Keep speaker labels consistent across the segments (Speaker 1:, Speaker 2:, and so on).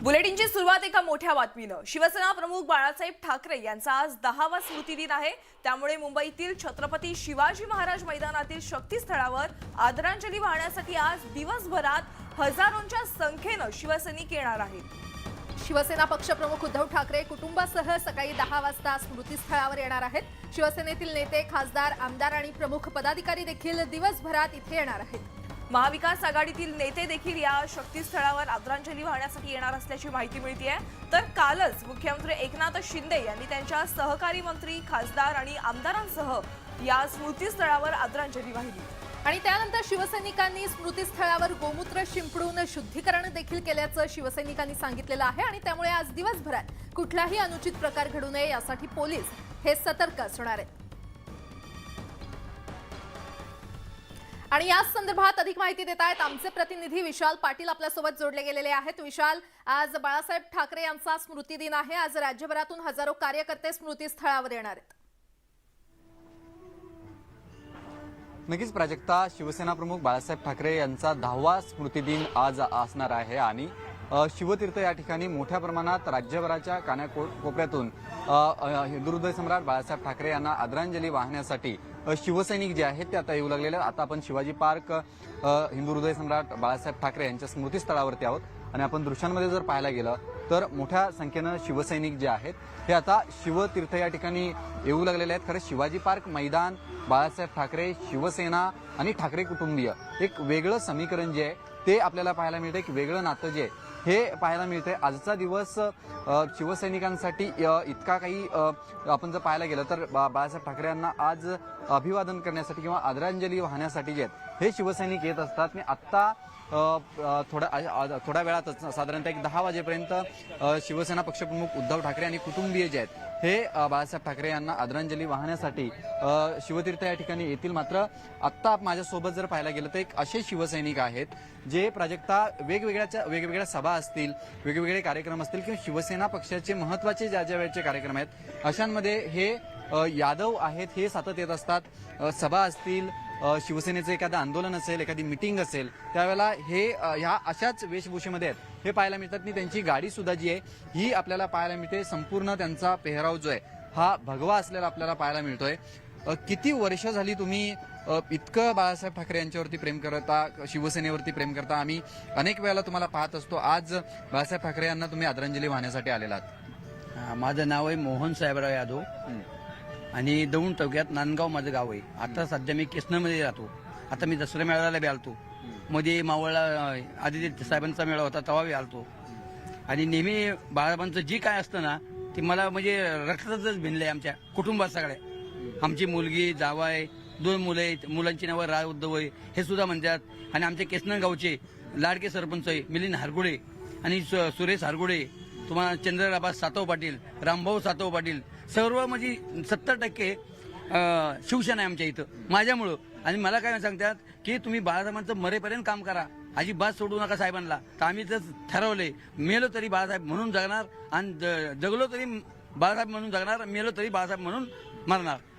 Speaker 1: बुलेटिनची सुरुवात एका मोठ्या बातमीनं। शिवसेना प्रमुख बाळासाहेब ठाकरे यांचा आज 10वा स्मृतिदिन आहे। त्यामुळे मुंबईतील छत्रपती शिवाजी महाराज मैदानातील शक्तीस्थळावर आदरांजली वाहण्यासाठी आज दिवसभरात हजारोंच्या संख्येनं शिवसैनिक येणार आहेत।
Speaker 2: शिवसेना पक्षप्रमुख उद्धव ठाकरे कुटुंबासह सकाळी 10 वाजता स्मृतिस्थळावर येणार आहेत। शिवसेनेतील नेते, खासदार, आमदार आणि प्रमुख पदाधिकारी देखील दिवसभरात इथे येणार आहेत।
Speaker 1: महाविकास आघाडीतील नेते देखील या शक्तीस्थळावर आदरांजली वाहण्यासाठी येणार असल्याची माहिती मिळते। तर कालच मुख्यमंत्री एकनाथ शिंदे यांनी त्यांच्या सहकारी मंत्री, खासदार आणि आमदारांसह या स्मृतिस्थळावर आदरांजली वाहिली।
Speaker 2: आणि त्यानंतर शिवसैनिकांनी स्मृतिस्थळावर गोमूत्र शिंपडून शुद्धीकरण देखील केल्याचं शिवसैनिकांनी सांगितलेलं आहे। आणि त्यामुळे आज दिवसभरात कुठलाही अनुचित प्रकार घडू नये यासाठी पोलीस हे सतर्क असणार आहेत। आणि याच संदर्भात अधिक माहिती देत आहेत आमचे प्रतिनिधी विशाल पाटील आपल्यासोबत जोडले गेलेले आहेत। विशाल, आज बाळासाहेब ठाकरे यांचा स्मृतिदिन आहे। आज राज्यभरातून हजारो कार्यकर्ते स्मृतिस्थळावर येणार आहेत।
Speaker 3: नक्कीच प्राजक्ता, शिवसेना प्रमुख बाळासाहेब ठाकरे यांचा 10वा स्मृतिदिन आज असणार आहे आणि शिवतीर्थ या ठिकाणी मोठ्या प्रमाणात राज्यभराच्या कानाकोपऱ्यातून हिंदू हृदय सम्राट बाळासाहेब ठाकरे यांना आदरांजली वाहण्यासाठी शिवसैनिक जे आहेत ते आता येऊ लागलेले आहेत। आता आपण शिवाजी पार्क हिंदू हृदय सम्राट बाळासाहेब ठाकरे यांच्या स्मृतिस्थळावरती आहोत आणि आपण दृश्यांमध्ये जर पाहायला गेलं तर मोठ्या संख्येनं शिवसैनिक जे आहेत हे आता शिवतीर्थ या ठिकाणी येऊ लागलेले आहेत। खरं शिवाजी पार्क मैदान, बाळासाहेब ठाकरे, शिवसेना आणि ठाकरे कुटुंबीय एक वेगळं समीकरण जे आहे ते आपल्याला पाहायला मिळतं, एक वेगळं नातं जे आहे हे पाहायला मिळतंय। आजचा दिवस शिवसैनिकांसाठी इतका काही आपण जर पाहायला गेलं तर बाळासाहेब ठाकरे यांना आज अभिवादन करण्यासाठी किंवा आदरांजली वाहण्यासाठी जे आहेत हे शिवसैनिक येत असतात। आणि आत्ता थोड्या वेळातच साधारणतः एक 10 वाजेपर्यंत शिवसेना पक्षप्रमुख उद्धव ठाकरे आणि कुटुंबीय जे आहेत हे बाळासाहेब ठाकरे यांना आदरांजली वाहण्यासाठी शिवतीर्थ या ठिकाणी येतील। मात्र आत्ता माझ्यासोबत जर पाहायला गेलं तर एक असे शिवसैनिक आहेत जे प्राजक्ता वेगवेगळ्या सभा असतील, वेगवेगळे कार्यक्रम असतील किंवा शिवसेना पक्षाचे महत्वाचे ज्या वेळेचे कार्यक्रम आहेत अशांमध्ये हे यादव आहेत, हे सतत येत असतात। सभा असतील, शिवसेनेचं एखादं आंदोलन असेल, एखादी मिटिंग असेल, त्यावेळेला हे ह्या अशाच वेशभूषेमध्ये आहेत हे पाहायला मिळतात। आणि त्यांची गाडी सुद्धा जी आहे ही आपल्याला पाहायला मिळते। संपूर्ण त्यांचा पेहराव जो आहे हा भगवा असलेला आपल्याला पाहायला मिळतोय। किती वर्ष झाली तुम्ही इतकं बाळासाहेब ठाकरे यांच्यावरती प्रेम करता, शिवसेनेवरती प्रेम करता? आम्ही अनेक वेळेला तुम्हाला पाहत असतो। आज बाळासाहेब ठाकरे यांना तुम्ही आदरांजली वाहण्यासाठी आलेला आहात।
Speaker 4: माझं नाव आहे मोहन साहेबराव यादव आणि दौंड तालुक्यात नांदगाव माझं गाव आहे। आता सध्या मी केसनमध्ये राहतो। आता मी दसऱ्या मेळाव्याला बी आलतो, मध्ये मावळला आदित्य साहेबांचा मेळा होता तेव्हा बी आलतो। आणि नेहमी बाळासाहेबांचं जी काय असतं ना ते मला म्हणजे रक्तातच भिनलंय। आमच्या कुटुंबात सगळ्या आमची मुलगी, जावाय, 2 मुलं आहेत, मुलांची नावं राय उद्धव आहे हे सुद्धा म्हणतात। आणि आमचे केसनर गावचे लाडके सरपंच आहे मिलिंद हारगुडे आणि सुरेश हारगुडे, तुम्हाला चंद्रराबा सातव पाटील, रामभाऊ सातव पाटील, सर्व म्हणजे 70% शिवसेना आहे आमच्या इथं माझ्यामुळं। आणि मला काय सांगतात की तुम्ही बाळासाहेबांचं मरेपर्यंत काम करा, अजिबात सोडू नका साहेबांना। तर आम्ही तर ठरवलंय, मेलो तरी बाळासाहेब म्हणून जगणार आणि जगलो तरी बाळासाहेब म्हणून जगणार, मेलो तरी बाळासाहेब म्हणून मरणार।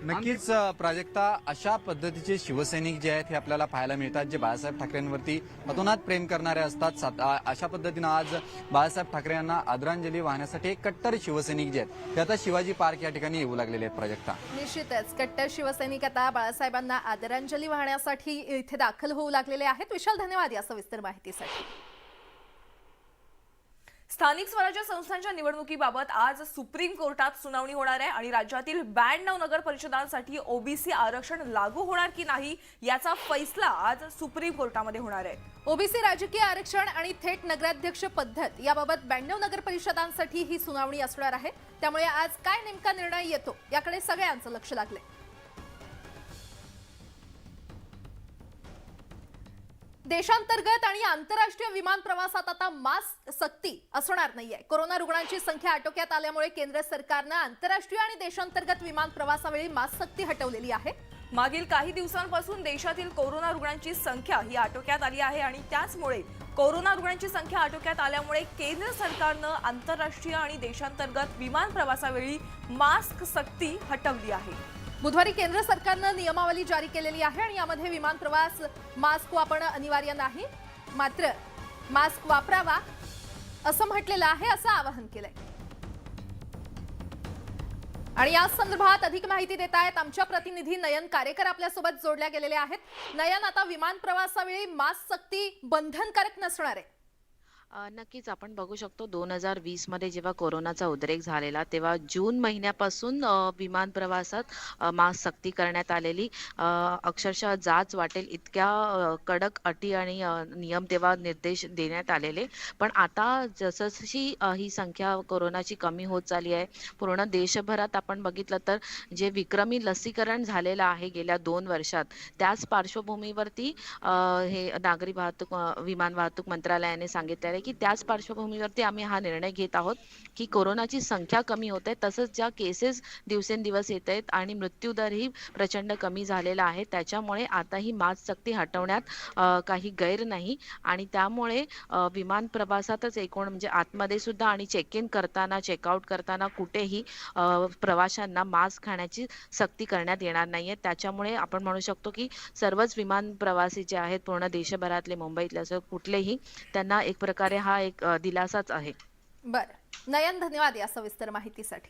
Speaker 3: नक्कीच प्राजक्ता, अशा पद्धतीचे शिवसैनिक जे आहेत हे आपल्याला पाहायला मिळतात जे बाळासाहेब ठाकरेंवरती अतोनात प्रेम करणारे असतात। अशा पद्धतीनं आज बाळासाहेब ठाकरे यांना आदरांजली वाहण्यासाठी एक कट्टर शिवसैनिक जे आहेत ते आता शिवाजी पार्क या ठिकाणी येऊ लागलेले आहेत। प्राजक्ता,
Speaker 2: निश्चितच कट्टर शिवसैनिक आता बाळासाहेबांना आदरांजली वाहण्यासाठी इथे दाखल होऊ लागलेले आहेत। विशाल, धन्यवाद या सविस्तर माहितीसाठी।
Speaker 1: स्थानिक स्वराज्य संस्थांच्या निवडणुकीबाबत आज सुप्रीम कोर्टात सुनावणी होणार आहे आणि राज्यातील 92 नगर परिषदांसाठी ओबीसी आरक्षण लागू होणार की नाही याचा फैसला आज सुप्रीम कोर्टामध्ये होणार आहे।
Speaker 2: ओबीसी राजकीय आरक्षण आणि थेट नगराध्यक्ष पद्धत याबाबत 92 नगर परिषदांसाठी ही सुनावणी असणार आहे। त्यामुळे आज काय नेमका निर्णय येतो याकडे सगळ्यांचं लक्ष लागलंय। देशांतर्गत आणि आंतरराष्ट्रीय विमान प्रवासात आता मास्क सक्ती असणार नाहीये। कोरोना रुग्णांची संख्या आटोक्यात आल्यामुळे केंद्र सरकारनं आंतरराष्ट्रीय आणि देशांतर्गत विमान प्रवासावेळी मास्क सक्ती हटवलेली आहे।
Speaker 1: मागील काही दिवसांपासून देशातील कोरोना रुग्णांची संख्या ही आटोक्यात आली आहे आणि त्याचमुळे कोरोना रुग्णांची संख्या आटोक्यात आल्यामुळे केंद्र सरकारनं आंतरराष्ट्रीय आणि देशांतर्गत विमान प्रवासावेळी मास्क सक्ती हटवली आहे।
Speaker 2: बुधवारी केंद्र सरकारनं नियमावली जारी केलेली आहे आणि यामध्ये विमान प्रवास मास्क वापरणं अनिवार्य नाही, मात्र मास्क वापरावा असं म्हटलेलं आहे, असं आवाहन केलंय. आणि या संदर्भात अधिक माहिती देत आहेत आमच्या प्रतिनिधी नयन कारेकर आपल्यासोबत जोडल्या गेलेले आहेत. नयन, आता विमान प्रवासावेळी मास्क सक्ती बंधनकारक नसणार आहे.
Speaker 5: नक्कीच आपण बघू शकतो 2020 मध्ये जेव्हा कोरोनाचा उद्रेक झालेला तेव्हा जून महिन्यापासून विमान प्रवासात मास्क सक्ती करण्यात आलेली. अक्षरशः जाच वाटेल इतक्या कडक अटी आणि नियम तेव्हा निर्देश देण्यात आलेले. पण आता जसजशी ही संख्या कोरोनाची कमी होत चालली आहे, पूर्ण देशभरात आपण बघितलं तर जे विक्रमी लसीकरण झालेलं आहे गेल्या 2 वर्षात, त्याच पार्श्वभूमीवरती हे नागरी वाहतूक विमान वाहतूक मंत्रालयाने सांगितलेलं की त्याच पार्श्वभूमीवरती आम्ही हा निर्णय घेत आहोत की कोरोनाची संख्या कमी होते, तसंच ज्या केसेस दिवसेंदिवस येत आहेत आणि मृत्यूदरही प्रचंड कमी झालेला आहे, त्याच्यामुळे आता ही मास्क सक्ती हटवण्यात काही गैर नाही. आणि त्यामुळे विमान प्रवासातच एकूण म्हणजे आतमध्ये सुद्धा आणि चेक इन करताना चेकआउट करताना कुठेही प्रवाशांना मास्क घालण्याची सक्ती करण्यात येणार नाहीये. त्याच्यामुळे आपण म्हणू शकतो की सर्वच विमान प्रवासी जे आहेत पूर्ण देशभरातले, मुंबईतले असो कुठलेही, त्यांना एक प्रकारे हा एक दिलासाच आहे.
Speaker 2: बरं, नयन, धन्यवाद या सविस्तर माहितीसाठी.